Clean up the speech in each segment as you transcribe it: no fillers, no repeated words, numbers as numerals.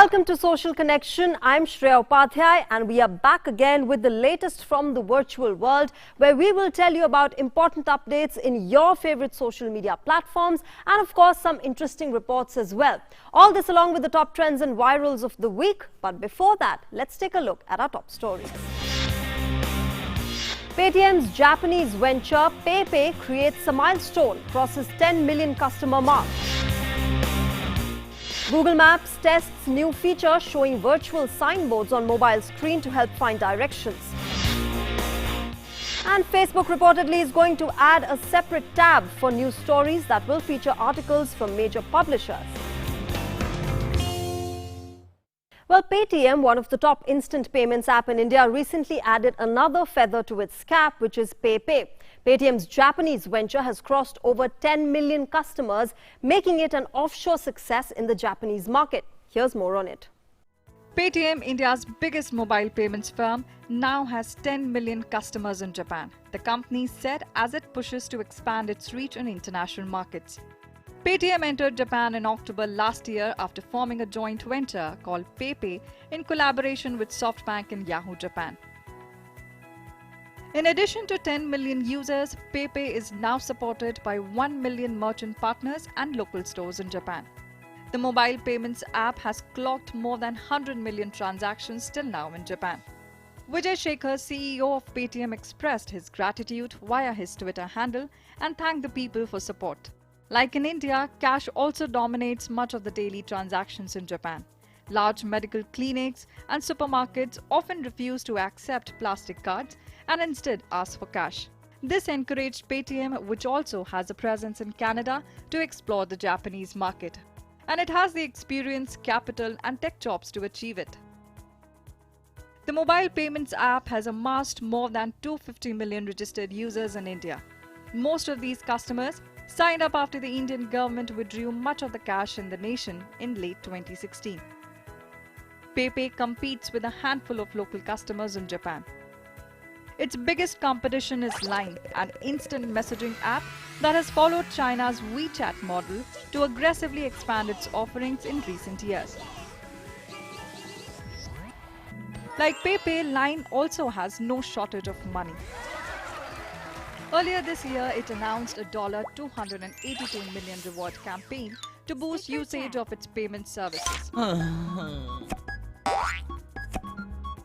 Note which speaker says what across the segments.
Speaker 1: Welcome to Social Connection. I'm Shreya Upadhyay and we are back again with the latest from the virtual world, where we will tell you about important updates in your favorite social media platforms and of course some interesting reports as well. All this along with the top trends and virals of the week. But before that, let's take a look at our top stories. Paytm's Japanese venture PayPay creates a milestone, crosses 10 million customer mark. Google Maps tests new feature showing virtual signboards on mobile screen to help find directions. And Facebook reportedly is going to add a separate tab for news stories that will feature articles from major publishers. Well, Paytm, one of the top instant payments app in India, recently added another feather to its cap, which is PayPay. Paytm's Japanese venture has crossed over 10 million customers, making it an offshore success in the Japanese market. Here's more on it.
Speaker 2: Paytm, India's biggest mobile payments firm, now has 10 million customers in Japan. The company said as it pushes to expand its reach in international markets. Paytm entered Japan in October last year after forming a joint venture called PayPay in collaboration with SoftBank and Yahoo Japan. In addition to 10 million users, PayPay is now supported by 1 million merchant partners and local stores in Japan. The mobile payments app has clocked more than 100 million transactions till now in Japan. Vijay Shekhar, CEO of Paytm, expressed his gratitude via his Twitter handle and thanked the people for support. Like in India, cash also dominates much of the daily transactions in Japan. Large medical clinics and supermarkets often refuse to accept plastic cards and instead ask for cash. This encouraged Paytm, which also has a presence in Canada, to explore the Japanese market. And it has the experience, capital and tech jobs to achieve it. The mobile payments app has amassed more than 250 million registered users in India. Most of these customers signed up after the Indian government withdrew much of the cash in the nation in late 2016. PayPay competes with a handful of local customers in Japan. Its biggest competition is Line, an instant messaging app that has followed China's WeChat model to aggressively expand its offerings in recent years. Like PayPay, Line also has no shortage of money. Earlier this year, it announced a $282 million reward campaign to boost usage of its payment services.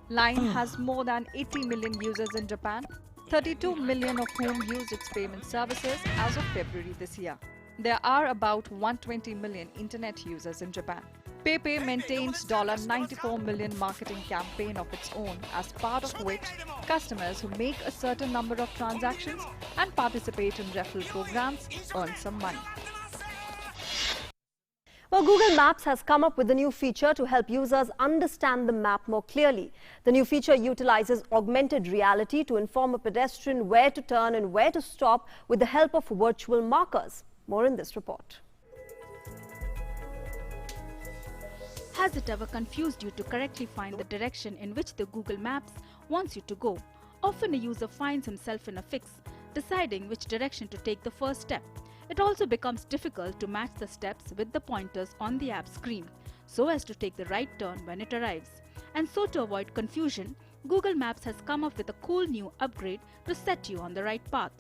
Speaker 2: Line has more than 80 million users in Japan, 32 million of whom use its payment services as of February this year. There are about 120 million internet users in Japan. PayPay maintains $94 million marketing campaign of its own, as part of which customers who make a certain number of transactions and participate in referral programs earn some money.
Speaker 1: Well, Google Maps has come up with a new feature to help users understand the map more clearly. The new feature utilizes augmented reality to inform a pedestrian where to turn and where to stop with the help of virtual markers. More in this report.
Speaker 3: Has it ever confused you to correctly find the direction in which the Google Maps wants you to go? Often a user finds himself in a fix, deciding which direction to take the first step. It also becomes difficult to match the steps with the pointers on the app screen, so as to take the right turn when it arrives. And so to avoid confusion, Google Maps has come up with a cool new upgrade to set you on the right path.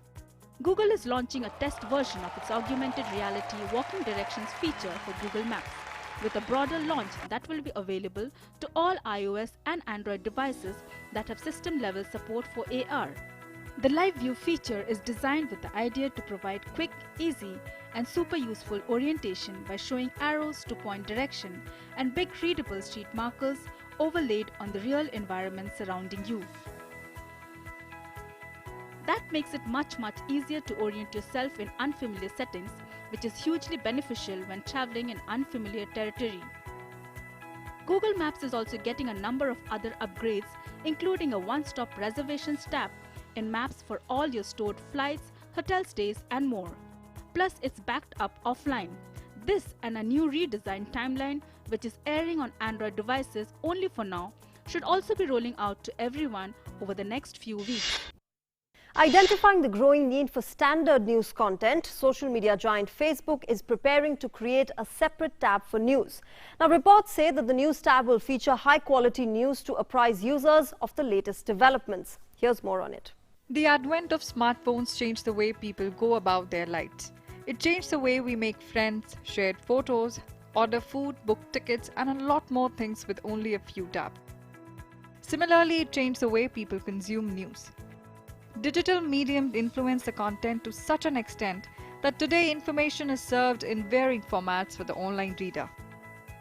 Speaker 3: Google is launching a test version of its augmented reality walking directions feature for Google Maps, with a broader launch that will be available to all iOS and Android devices that have system-level support for AR. The Live View feature is designed with the idea to provide quick, easy, and super useful orientation by showing arrows to point direction and big readable street markers overlaid on the real environment surrounding you. That makes it much easier to orient yourself in unfamiliar settings, which is hugely beneficial when traveling in unfamiliar territory. Google Maps is also getting a number of other upgrades, including a one-stop reservations tab in Maps for all your stored flights, hotel stays, and more. Plus, it's backed up offline. This and a new redesigned timeline, which is airing on Android devices only for now, should also be rolling out to everyone over the next few weeks.
Speaker 1: Identifying the growing need for standard news content, social media giant Facebook is preparing to create a separate tab for news. Now, reports say that the news tab will feature high-quality news to apprise users of the latest developments. Here's more on it.
Speaker 2: The advent of smartphones changed the way people go about their lives. It changed the way we make friends, share photos, order food, book tickets, and a lot more things with only a few taps. Similarly, it changed the way people consume news. Digital medium influenced the content to such an extent that today information is served in varying formats for the online reader.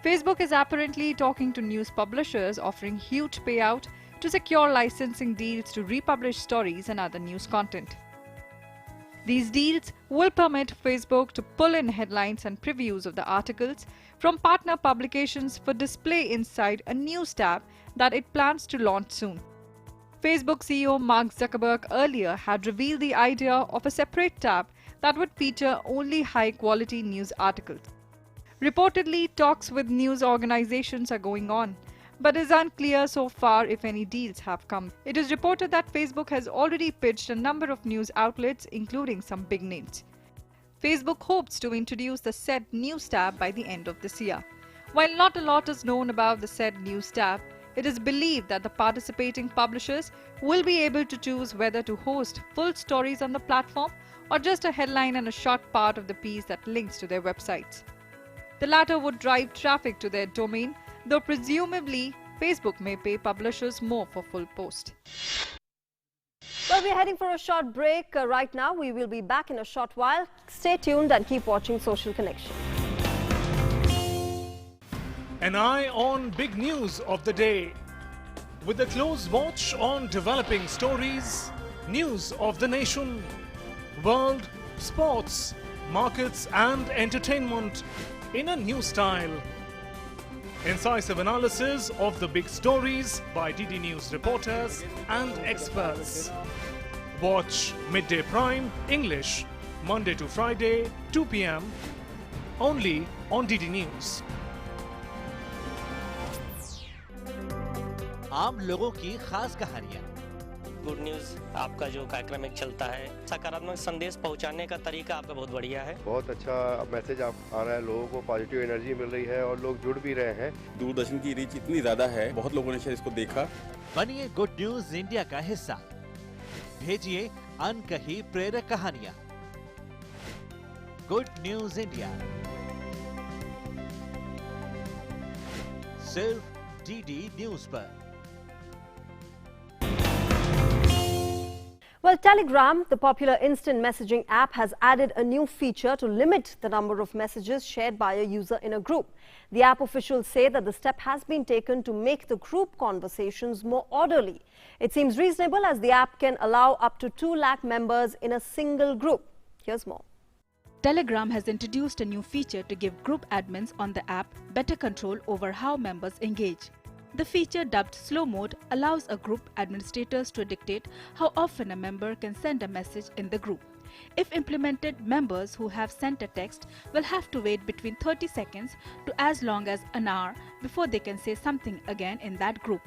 Speaker 2: Facebook is apparently talking to news publishers offering huge payout to secure licensing deals to republish stories and other news content. These deals will permit Facebook to pull in headlines and previews of the articles from partner publications for display inside a news tab that it plans to launch soon. Facebook CEO Mark Zuckerberg earlier had revealed the idea of a separate tab that would feature only high-quality news articles. Reportedly, talks with news organizations are going on, but it is unclear so far if any deals have come. It is reported that Facebook has already pitched a number of news outlets, including some big names. Facebook hopes to introduce the said news tab by the end of this year. While not a lot is known about the said news tab, it is believed that the participating publishers will be able to choose whether to host full stories on the platform or just a headline and a short part of the piece that links to their websites. The latter would drive traffic to their domain, though presumably Facebook may pay publishers more for full post.
Speaker 1: Well, we're heading for a short break right now. We will be back in a short while. Stay tuned and keep watching Social Connection.
Speaker 4: An eye on big news of the day. With a close watch on developing stories, news of the nation, world, sports, markets and entertainment in a new style. Incisive analysis of the big stories by DD News reporters and experts. Watch Midday Prime English, Monday to Friday, 2 p.m. only on DD News.
Speaker 5: आम लोगों की खास कहानियां।
Speaker 6: Good news आपका जो कार्यक्रम एक चलता है, सकारात्मक संदेश पहुंचाने का तरीका आपका बहुत बढ़िया है। बहुत अच्छा मैसेज आ रहा है, लोगों को पॉजिटिव एनर्जी मिल रही है और लोग जुड़ भी रहे हैं।
Speaker 7: दूरदर्शन की रीच इतनी ज्यादा है, बहुत लोगों ने शायद इसको देखा।
Speaker 5: बनिए गुड न्यूज इंडिया का हिस्सा। भेजिए अनकही प्रेरक कहानियां। गुड न्यूज इंडिया सिर्फ डीडी न्यूज पर।
Speaker 1: Well, Telegram, the popular instant messaging app, has added a new feature to limit the number of messages shared by a user in a group. The app officials say that the step has been taken to make the group conversations more orderly. It seems reasonable as the app can allow up to 2 lakh members in a single group. Here's more.
Speaker 3: Telegram has introduced a new feature to give group admins on the app better control over how members engage. The feature, dubbed Slow Mode, allows a group administrators to dictate how often a member can send a message in the group. If implemented, members who have sent a text will have to wait between 30 seconds to as long as an hour before they can say something again in that group.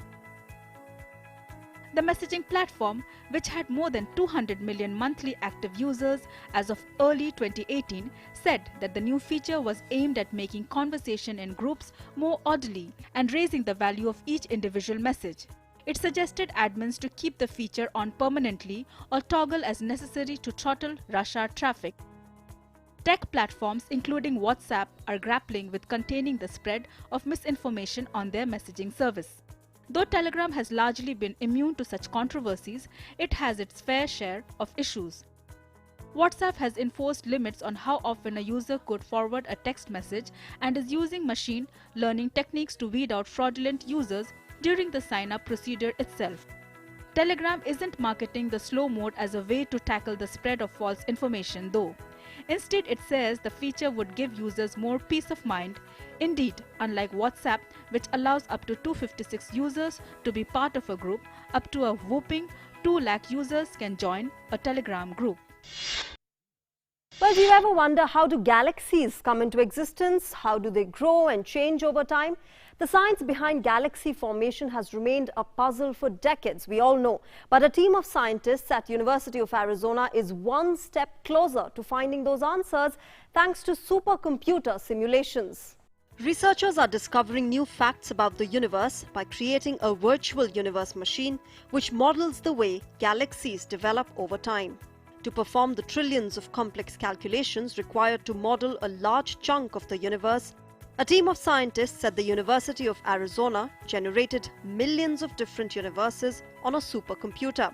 Speaker 3: The messaging platform, which had more than 200 million monthly active users as of early 2018, said that the new feature was aimed at making conversation in groups more orderly and raising the value of each individual message. It suggested admins to keep the feature on permanently or toggle as necessary to throttle rush hour traffic. Tech platforms, including WhatsApp, are grappling with containing the spread of misinformation on their messaging service. Though Telegram has largely been immune to such controversies, it has its fair share of issues. WhatsApp has enforced limits on how often a user could forward a text message and is using machine learning techniques to weed out fraudulent users during the sign-up procedure itself. Telegram isn't marketing the slow mode as a way to tackle the spread of false information, though. Instead, it says the feature would give users more peace of mind. Indeed, unlike WhatsApp, which allows up to 256 users to be part of a group, up to a whopping 2 lakh users can join a Telegram group.
Speaker 1: Well, do you ever wonder, how do galaxies come into existence? How do they grow and change over time? The science behind galaxy formation has remained a puzzle for decades, we all know. But a team of scientists at University of Arizona is one step closer to finding those answers thanks to supercomputer simulations. Researchers are discovering new facts about the universe by creating a virtual universe machine which models the way galaxies develop over time. To perform the trillions of complex calculations required to model a large chunk of the universe, a team of scientists at the University of Arizona generated millions of different universes on a supercomputer,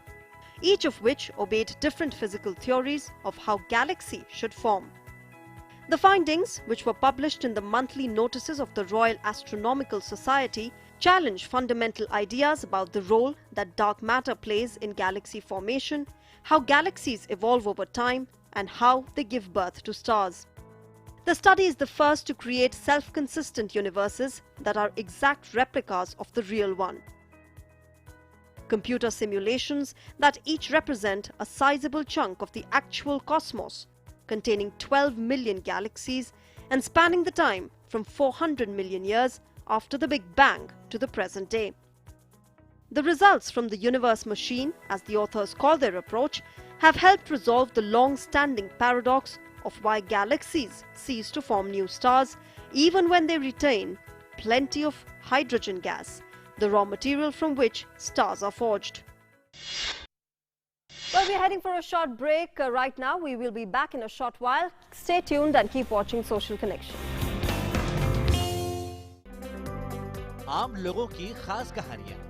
Speaker 1: each of which obeyed different physical theories of how galaxies should form. The findings, which were published in the monthly notices of the Royal Astronomical Society, challenge fundamental ideas about the role that dark matter plays in galaxy formation, how galaxies evolve over time, and how they give birth to stars. The study is the first to create self-consistent universes that are exact replicas of the real one. Computer simulations that each represent a sizable chunk of the actual cosmos, containing 12 million galaxies and spanning the time from 400 million years after the Big Bang to the present day. The results from the universe machine, as the authors call their approach, have helped resolve the long-standing paradox of why galaxies cease to form new stars even when they retain plenty of hydrogen gas, the raw material from which stars are forged. Well, we're heading for a short break right now. We will be back in a short while. Stay tuned and keep watching Social Connection.
Speaker 5: आम लोगों की खास कहानियाँ।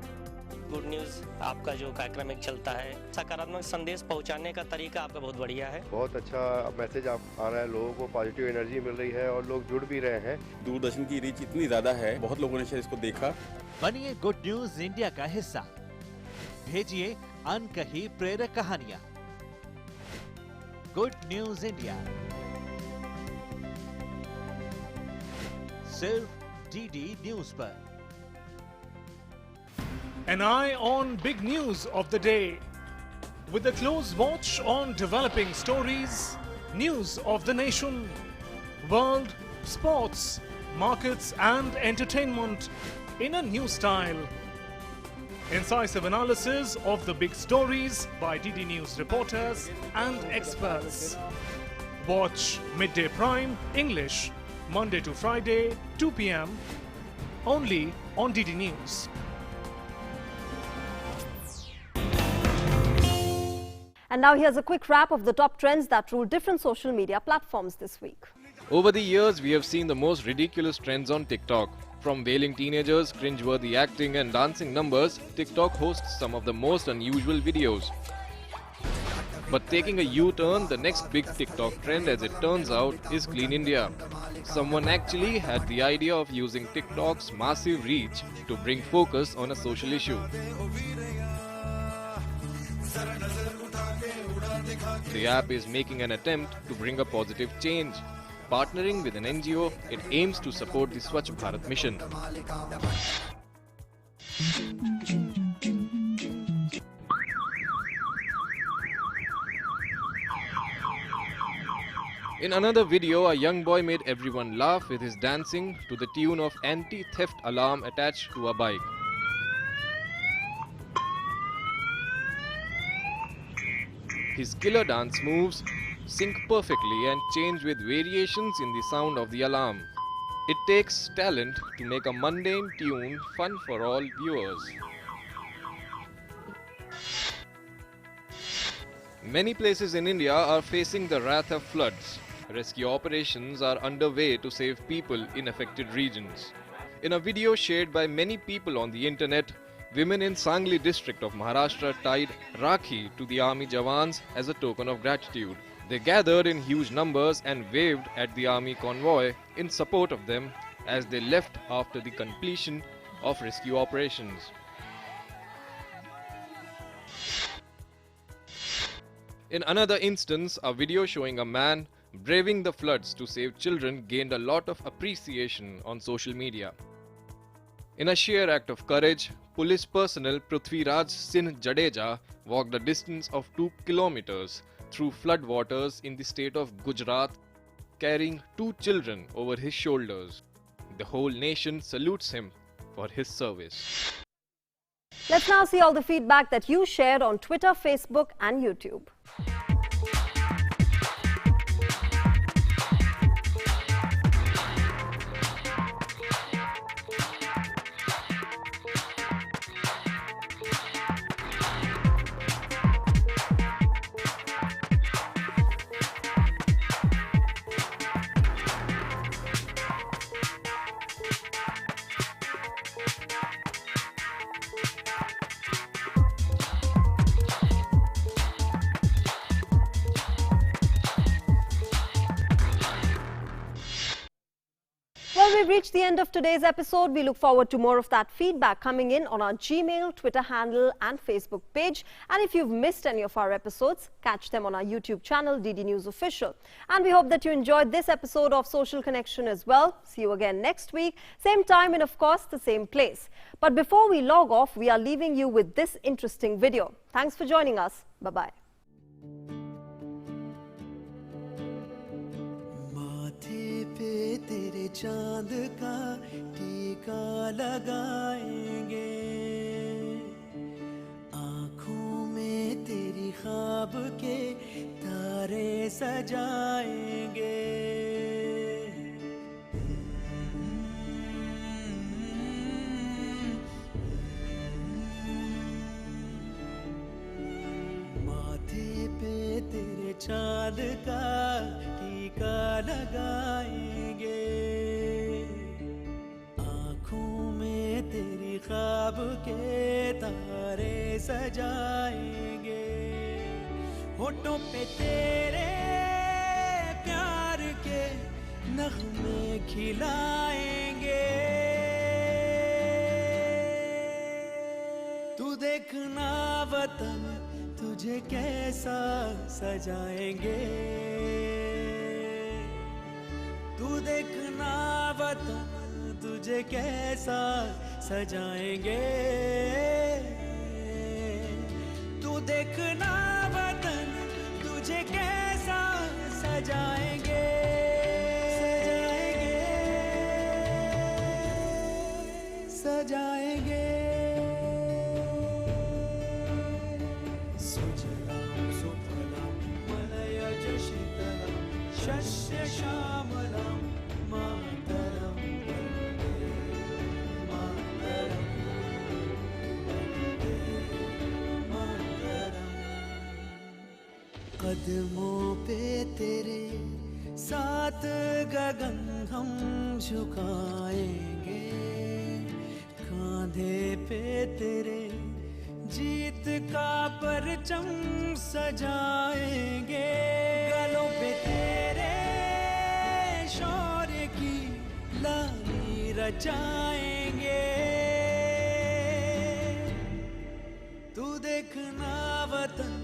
Speaker 6: Good news आपका जो कार्यक्रम एक चलता है, सकारात्मक संदेश पहुंचाने का तरीका आपका बहुत बढ़िया है। बहुत अच्छा मैसेज आ रहा है, लोगों को पॉजिटिव एनर्जी मिल रही है और लोग जुड़ भी रहे हैं।
Speaker 7: दूरदर्शन की रीच इतनी ज्यादा है, बहुत लोगों ने शायद इसको देखा।
Speaker 5: बनिए गुड न्यूज इंडिया का हिस्सा। भेजिए अनकही प्रेरक कहानियाँ। गुड न्यूज इंडिया सिर्फ डीडी न्यूज पर।
Speaker 4: An eye on big news of the day. With a close watch on developing stories, news of the nation, world, sports, markets and entertainment in a new style. Incisive analysis of the big stories by DD News reporters and experts. Watch Midday Prime English, Monday to Friday, 2 p.m. only on DD News.
Speaker 1: And now here's a quick wrap of the top trends that rule different social media platforms this week.
Speaker 8: Over the years, we have seen the most ridiculous trends on TikTok. From wailing teenagers, cringeworthy acting and dancing numbers, TikTok hosts some of the most unusual videos. But taking a U-turn, the next big TikTok trend, as it turns out, is Clean India. Someone actually had the idea of using TikTok's massive reach to bring focus on a social issue. The app is making an attempt to bring a positive change. Partnering with an NGO, it aims to support the Swachh Bharat mission. In another video, a young boy made everyone laugh with his dancing to the tune of anti-theft alarm attached to a bike. His killer dance moves sync perfectly and change with variations in the sound of the alarm. It takes talent to make a mundane tune fun for all viewers. Many places in India are facing the wrath of floods. Rescue operations are underway to save people in affected regions. In a video shared by many people on the internet, women in Sangli district of Maharashtra tied Rakhi to the army jawans as a token of gratitude. They gathered in huge numbers and waved at the army convoy in support of them as they left after the completion of rescue operations. In another instance, a video showing a man braving the floods to save children gained a lot of appreciation on social media. In a sheer act of courage, police personnel Prithviraj Singh Jadeja walked a distance of 2 kilometers through floodwaters in the state of Gujarat, carrying 2 children over his shoulders. The whole nation salutes him for his service.
Speaker 1: Let's now see all the feedback that you shared on Twitter, Facebook and YouTube. Well, we've reached the end of today's episode. We look forward to more of that feedback coming in on our Gmail, Twitter handle and Facebook page. And if you've missed any of our episodes, catch them on our YouTube channel, DD News Official. And we hope that you enjoyed this episode of Social Connection as well. See you again next week, same time and of course the same place. But before we log off, we are leaving you with this interesting video. Thanks for joining us. Bye-bye.
Speaker 9: तेरे चांद का टीका लगाएंगे, आँखों में तेरी ख्वाब के तारे सजाएंगे। माथे पे तेरे चांद का टीका लगाएंगे, आँखों में तेरी ख्वाब के तारे सजाएंगे, होठों पे तेरे प्यार के नगमे खिलाएंगे। तू देखना वतन तुझे कैसा सजाएंगे, तू देखना वतन तुझे कैसा सजाएंगे, तू देखना वतन तुझे कैसा सजाएंगे, सजाएंगे। सुजलां सुफलां मलयज शीतलां शस्य श्यामलां मातरं वन्दे मातरं वन्दे मातरं। कदमों पे तेरे साथ गगन हम झुकाएंगे, कांधे पे तेरे जीत का परचम सजाएंगे, गलों पे तेरे शौर्य की लाली रचाएंगे। तू देखना वतन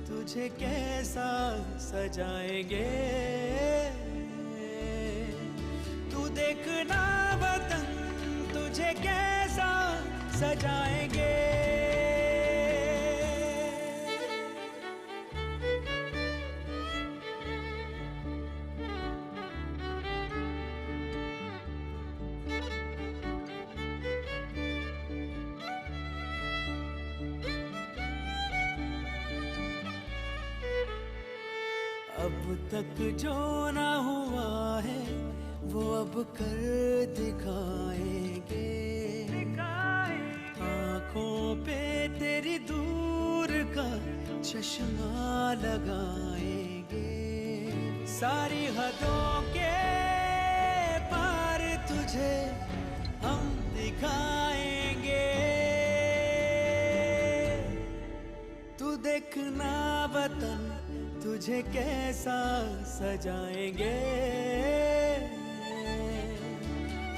Speaker 9: तुझे कैसा सजाएंगे, तू देखना वतन तुझे कैसा सजाएंगे। अब तक जो ना हुआ है वो अब कर दिखाएंगे, आँखों पे तेरी दूर का चश्मा लगाएंगे, सारी हदों के पार तुझे हम दिखाएंगे। तू देखना वतन तुझे कैसा सजाएंगे,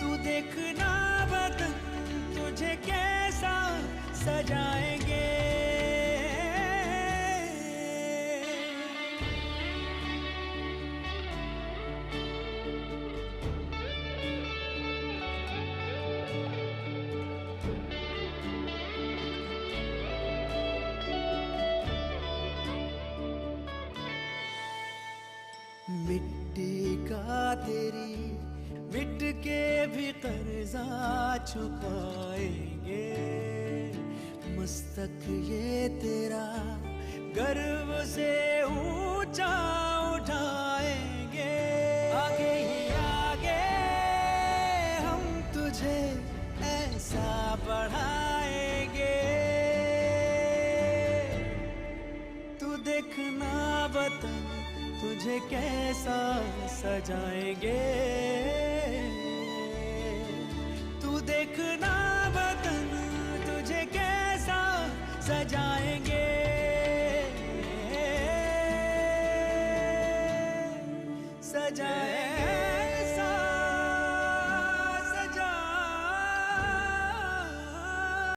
Speaker 9: तू देखना वतन तुझे कैसा सजाएंगे। मिट्टी का तेरी मिट के भी कर्जा चुकाएंगे, मस्तक ये तेरा गर्व से ऊंचा उठाएंगे। आगे ही आगे हम तुझे ऐसा बढ़ाएंगे, तू देखना वतन तुझे कैसा सजाएंगे, तू देखना वतन तुझे कैसा सजाएंगे, सजाएंगे।